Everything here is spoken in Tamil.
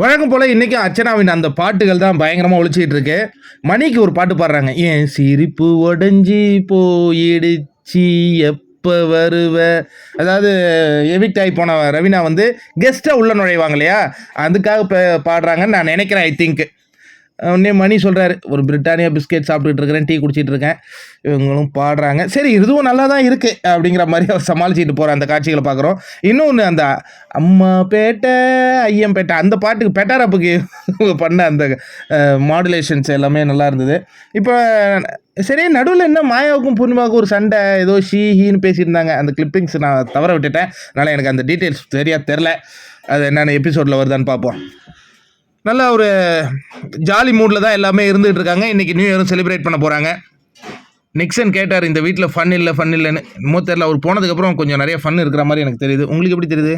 வழக்கம் போல் இன்றைக்கும் அர்ச்சனாவின் அந்த பாட்டுகள் தான் பயங்கரமாக ஒழிச்சிக்கிட்டு இருக்கு. மணிக்கு ஒரு பாட்டு பாடுறாங்க. ஏன் சிரிப்பு உடஞ்சி போயிடுச்சு எப்போ வருவ. அதாவது எவிக்ட் ஆகி போன ரவீனா வந்து கெஸ்ட்டாக உள்ள நுழைவாங்க இல்லையா, அதுக்காக பாடுறாங்கன்னு நான் நினைக்கிறேன். ஐ திங்க் உடனே மணி சொல்கிறாரு, ஒரு பிரிட்டானியா பிஸ்கெட் சாப்பிட்டுட்டு இருக்கிறேன், டீ குடிச்சிட்டு இருக்கேன், இவங்களும் பாடுறாங்க, சரி இதுவும் நல்லா தான் இருக்குது அப்படிங்கிற மாதிரி அவர் சமாளிச்சுட்டு போகிற அந்த காட்சிகளை பார்க்குறோம். இன்னொன்று அந்த அம்மா பேட்டை ஐயம் பேட்டை அந்த பாட்டுக்கு பெட்டாரப்புக்கு பண்ண அந்த மாடுலேஷன்ஸ் எல்லாமே நல்லா இருந்தது. இப்போ சரி, நடுவில் என்ன மாயாவுக்கும் பூர்ணிமாவுக்கும் ஒரு சண்டை, ஏதோ ஷீஹின்னு பேசியிருந்தாங்க. அந்த கிளிப்பிங்ஸ் நான் தவற விட்டுட்டேன், அதனால் எனக்கு அந்த டீட்டெயில்ஸ் சரியாக தெரில. அது என்னென்ன எபிசோடில் வருதான்னு பார்ப்போம். நல்ல ஒரு ஜாலி மூடில் தான் எல்லாமே இருந்துகிட்டு இருக்காங்க. இன்றைக்கி நியூ இயரும் செலிப்ரேட் பண்ண போகிறாங்க. நிக்சன் கேட்டார், இந்த வீட்டில் ஃபன் இல்லைன்னு. இன்னமும் தெரில, அவர் போனதுக்கப்புறம் கொஞ்சம் நிறைய ஃபன் இருக்கிற மாதிரி எனக்கு தெரியுது. உங்களுக்கு எப்படி தெரியுது?